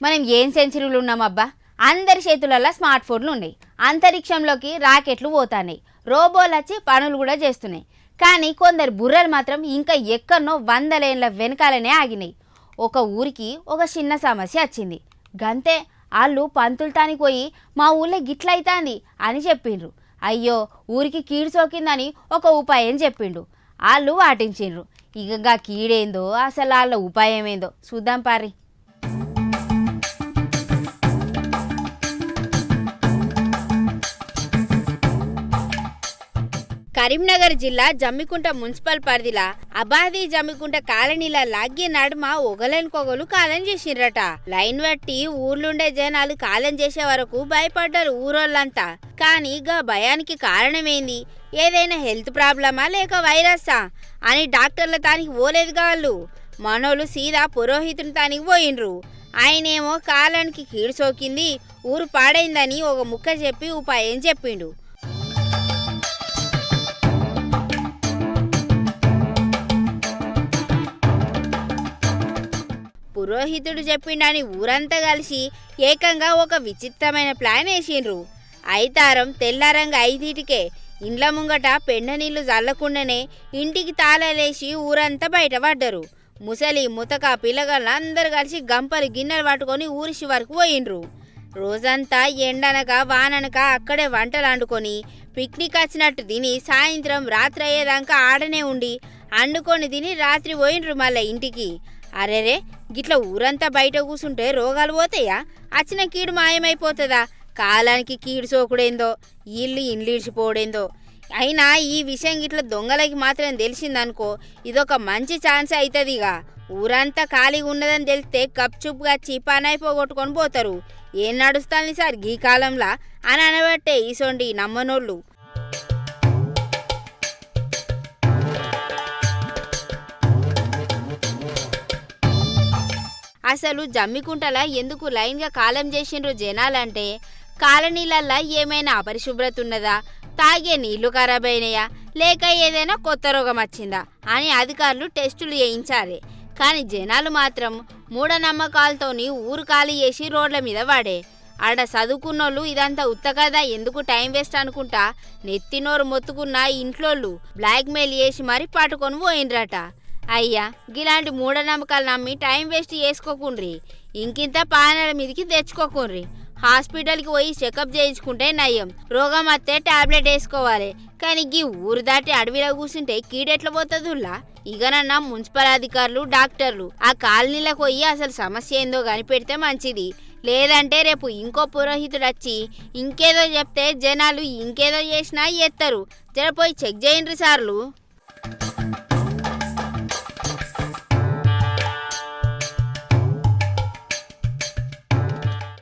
మనం ఏం సెంచరీలు ఉన్నామబ్బా. అందరి చేతులలో స్మార్ట్ ఫోన్లు ఉన్నాయి. అంతరిక్షంలోకి రాకెట్లు పోతాయి. రోబోలు వచ్చి పనులు కూడా చేస్తున్నాయి. కానీ కొందరు బుర్రలు మాత్రం ఇంకా ఎక్కడనో వందలేళ్ల వెనకాలనే ఆగినాయి. ఒక ఊరికి ఒక చిన్న సమస్య వచ్చింది. గంతే వాళ్ళు పంతులతానికి పోయి మా ఊళ్ళో గిట్లయితాంది అని చెప్పిండ్రు. అయ్యో ఊరికి కీడు సోకిందని ఒక ఉపాయం చెప్పిండు. వాళ్ళు పాటించిండ్రు. ఇక కీడేందో అసలు వాళ్ళ ఉపాయం ఏందో చూద్దాం పారి. కరీంనగర్ జిల్లా జమ్మికుంట మున్సిపల్ పరిధిలా అబాది జమ్మికుంట కాలనీల లాగ్గి నడుమ ఒగలెనుకొగలు కాలం చేసిండ్రట. లైన్ బట్టి ఊర్లుండే జనాలు కాలం చేసే వరకు భయపడ్డారు ఊరోళ్ళంతా. కానీ గా భయానికి కారణమేంది? ఏదైనా హెల్త్ ప్రాబ్లమా లేక వైరస్సా అని డాక్టర్ల తానికి పోలేదుగా వాళ్ళు. మనోళ్ళు సీదా పురోహితుని తానికి పోయిండ్రు. ఆయనేమో కాలానికి కీడు సోకింది, ఊరు పాడైందని ఒక ముక్క చెప్పి ఉపాయం చెప్పిండు. పురోహితుడు చెప్పిండని ఊరంతా కలిసి ఏకంగా ఒక విచిత్రమైన ప్లాన్ వేసిండ్రు. ఐతారం తెల్లారంగా 5టికే ఇండ్ల ముంగట పెండ నీళ్లు చల్లకుండానే ఇంటికి తాళాలేసి ఊరంతా బయటపడ్డరు. ముసలి ముతక పిల్లగాళ్ళు అందరు కలిసి గంపలు గిన్నెలు పట్టుకొని ఊరి వరకు పోయిండ్రు. రోజంతా ఎండనక వాననక అక్కడే వంటలు వండుకొని పిక్నిక్ వచ్చినట్టు తిని సాయంత్రం రాత్రి అయ్యేదాకా ఆడనే ఉండి వండుకొని తిని రాత్రి పోయిండ్రు మళ్ళీ ఇంటికి. అరేరే గిట్ల ఊరంతా బయట కూసుంటే రోగాలు పోతాయా? వచ్చిన కీడు మాయమైపోతుందా? కాలానికి కీడు సోకుడేందో, ఇండ్లు ఇడిచిపోడేందో. అయినా ఈ విషయం గిట్ల దొంగలకి మాత్రం తెలిసిందనుకో, ఇదొక మంచి ఛాన్స్ అవుతుందిగా. ఊరంతా ఖాళీగా ఉన్నదని తెలిస్తే కప్చుప్గా చీపానాయి పోగొట్టుకొని పోతారు. ఏం నడుస్తుంది సార్ ఈ కాలంలో అని అనబట్టే ఈసోండి నమ్మనోళ్ళు. అసలు జమ్మికుంటలా ఎందుకు లైన్గా కాలం చేసిండ్రు జనాలంటే, కాలనీలల్లా ఏమైనా అపరిశుభ్రత ఉన్నదా, తాగే నీళ్లు ఖరాబ్ అయినాయా, లేక ఏదైనా కొత్త రోగం వచ్చిందా అని అధికారులు టెస్టులు చేయించాలి. కానీ జనాలు మాత్రం మూఢనమ్మకాలతోని ఊరు ఖాళీ చేసి రోడ్ల మీద పడే. ఆడ చదువుకున్నోళ్ళు ఇదంతా ఉత్త కదా, ఎందుకు టైం వేస్ట్ అనుకుంటా నెత్తినోరు మొత్తుకున్న ఇంట్లోళ్ళు బ్లాక్మెయిల్ చేసి మరి పట్టుకొని పోయిండ్రట. అయ్యా గిలాంటి మూఢనమ్మకాలు నమ్మి టైం వేస్ట్ చేసుకోకుండ్రి, ఇంకింత పానాల మీదకి తెచ్చుకోకుండ్రి. హాస్పిటల్కి పోయి చెకప్ చేయించుకుంటే నయం, రోగం వస్తే టాబ్లెట్ వేసుకోవాలి. కానీ గీ ఊరు దాటి అడవిలో కూర్చుంటే కీడెట్ల పోతుందిలా. ఇకనన్నా మున్సిపల్ అధికారులు డాక్టర్లు ఆ కాలనీలకు పోయి అసలు సమస్య ఏందో కనిపెడితే మంచిది. లేదంటే రేపు ఇంకో పురోహితుడు వచ్చి ఇంకేదో చెప్తే జనాలు ఇంకేదో చేసినా ఎత్తరు. జర పోయి చెక్ చేయండి సార్లు.